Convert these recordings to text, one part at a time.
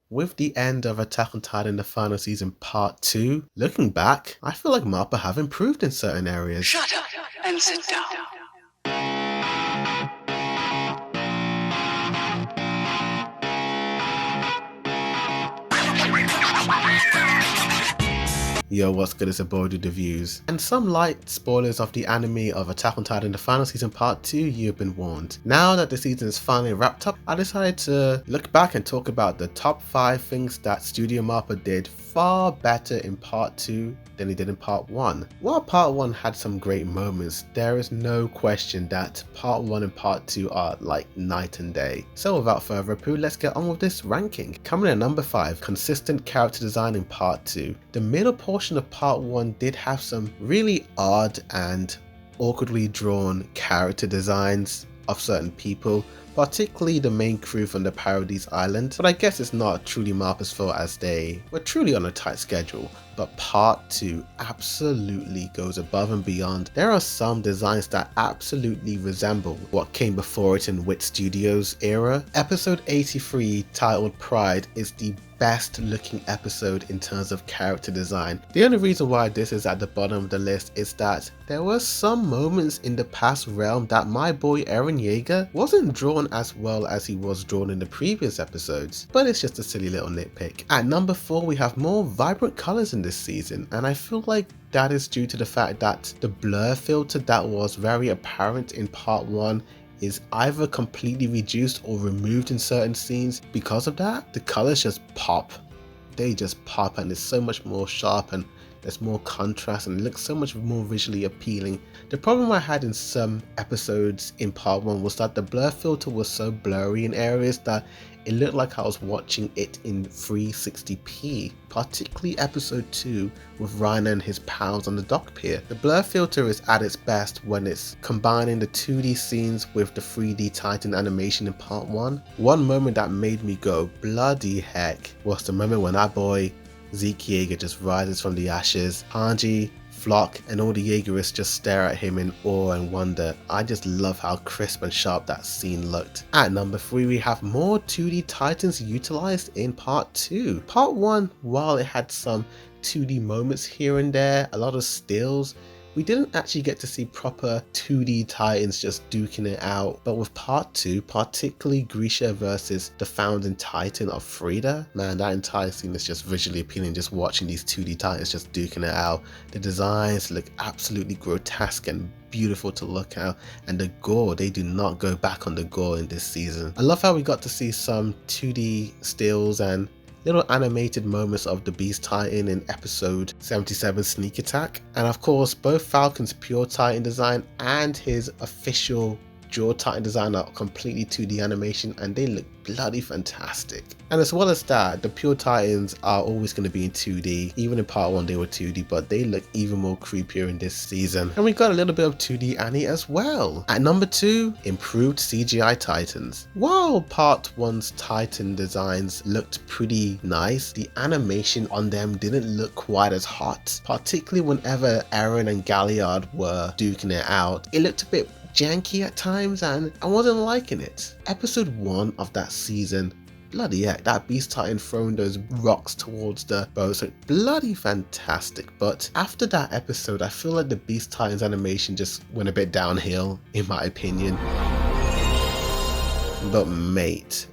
With the end of Attack on Titan the final season part 2, looking back, I feel like MAPPA have improved in certain areas. Shut up and sit down. Yo, what's good? It's a boy with the views. And some light spoilers of the anime of Attack on Titan the final season part 2, you've been warned. Now that the season is finally wrapped up, I decided to look back and talk about the top 5 things that Studio MAPPA did far better in part 2 than he did in part 1. While part 1 had some great moments, there is no question that part 1 and part 2 are like night and day. So without further ado, let's get on with this ranking. Coming in at number 5, consistent character design in part 2. The middle portion of part 1 did have some really odd and awkwardly drawn character designs of certain people, particularly the main crew from the Paradise Island, but I guess it's not truly MAPPA's fault as they were truly on a tight schedule. But part 2 absolutely goes above and beyond. There are some designs that absolutely resemble what came before it in Wit Studios' era. Episode 83, titled Pride, is the best looking episode in terms of character design. The only reason why this is at the bottom of the list is that there were some moments in the past realm that my boy Eren Yeager wasn't drawn as well as he was drawn in the previous episodes, but it's just a silly little nitpick. At number 4, we have more vibrant colors in this season, and I feel like that is due to the fact that the blur filter that was very apparent in part 1 is either completely reduced or removed in certain scenes. Because of that, the colors just pop. They just pop, and it's so much more sharp, and there's more contrast, and it looks so much more visually appealing. The problem I had in some episodes in part 1 was that the blur filter was so blurry in areas that it looked like I was watching it in 360p, particularly episode 2 with Ryan and his pals on the dock pier. The blur filter is at its best when it's combining the 2D scenes with the 3D Titan animation in part 1. One moment that made me go bloody heck was the moment when our boy Zeke Yeager just rises from the ashes. Hanji, Flock, and all the Jaegerists just stare at him in awe and wonder. I just love how crisp and sharp that scene looked. At number 3, we have more 2D Titans utilized in part 2. Part 1, while it had some 2D moments here and there, a lot of stills, we didn't actually get to see proper 2D Titans just duking it out. But with part 2, particularly Grisha versus the founding Titan of Frida, man, that entire scene is just visually appealing, just watching these 2D Titans just duking it out. The designs look absolutely grotesque and beautiful to look at, and the gore, they do not go back on the gore in this season. I love how we got to see some 2D stills and little animated moments of the Beast Titan in episode 77 Sneak Attack, and of course both Falcon's pure Titan design and his official Jaw Titan design are completely 2D animation, and they look bloody fantastic. And as well as that, the pure Titans are always going to be in 2D. Even in part 1 they were 2D, but they look even more creepier in this season. And we got a little bit of 2D Annie as well. At number 2, improved CGI Titans. While part 1's Titan designs looked pretty nice, the animation on them didn't look quite as hot. Particularly whenever Eren and Galliard were duking it out, it looked a bit janky at times, and I wasn't liking it. Episode 1 of that season, bloody heck, that Beast Titan throwing those rocks towards the boat, so bloody fantastic. But after that episode, I feel like the Beast Titans animation just went a bit downhill, in my opinion. But mate,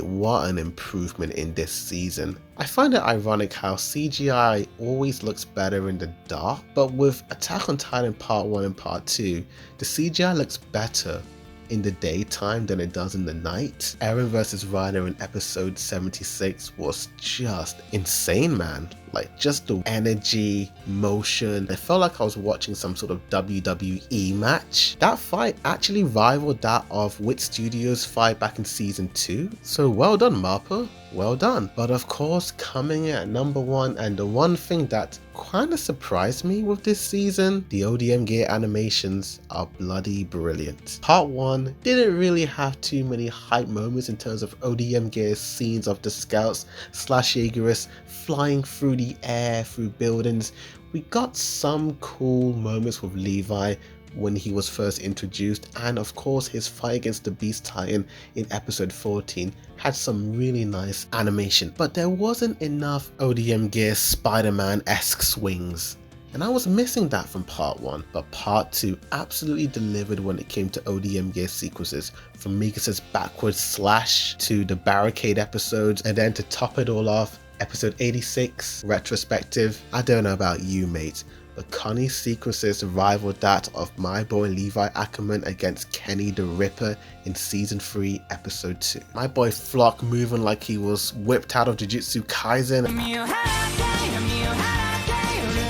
what an improvement in this season. I find it ironic how CGI always looks better in the dark, but with Attack on Titan part 1 and part 2, the CGI looks better in the daytime than it does in the night. Eren vs Reiner in episode 76 was just insane, man. Like, just the energy, motion. It felt like I was watching some sort of WWE match. That fight actually rivaled that of Wit Studios' fight back in season 2. So well done, MAPPA. Well done. But of course, coming in at number 1, and the one thing that kind of surprised me with this season, the ODM gear animations are bloody brilliant. Part 1 didn't really have too many hype moments in terms of ODM gear scenes of the scouts / Jaegerists flying through the air, through buildings. We got some cool moments with Levi, when he was first introduced, and of course his fight against the Beast Titan in episode 14 had some really nice animation, but there wasn't enough ODM Gear Spider-Man-esque swings. And I was missing that from part 1, but part 2 absolutely delivered when it came to ODM Gear sequences, from Mikasa's backwards slash to the barricade episodes, and then to top it all off, episode 86, retrospective. I don't know about you, mate, but Connie's sequences rivaled that of my boy Levi Ackerman against Kenny the Ripper in season 3, episode 2. My boy Flock moving like he was whipped out of Jujutsu Kaisen,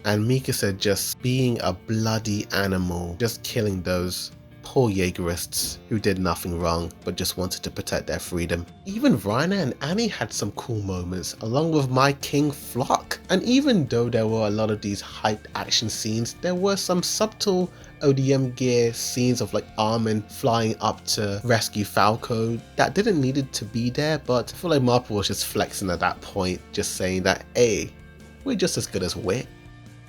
and Mikasa just being a bloody animal, just killing those poor Jaegerists who did nothing wrong but just wanted to protect their freedom. Even Reiner and Annie had some cool moments, along with my king Flock. And even though there were a lot of these hyped action scenes, there were some subtle ODM Gear scenes of like Armin flying up to rescue Falco that didn't needed to be there, but I feel like Mappa was just flexing at that point, just saying that, hey, we're just as good as Wit.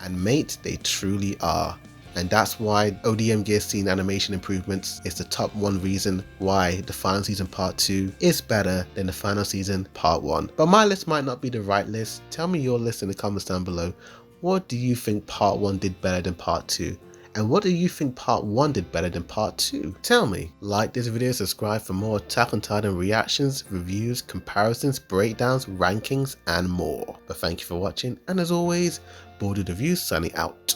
And mate, they truly are. And that's why ODM Gear scene animation improvements is the top 1 reason why the final season part 2 is better than the final season part 1. But my list might not be the right list. Tell me your list in the comments down below. What do you think part 1 did better than part 2? And what do you think part 1 did better than part 2? Tell me. Like this video, subscribe for more Attack on Titan reactions, reviews, comparisons, breakdowns, rankings, and more. But thank you for watching, and as always, Bordered Reviews signing out.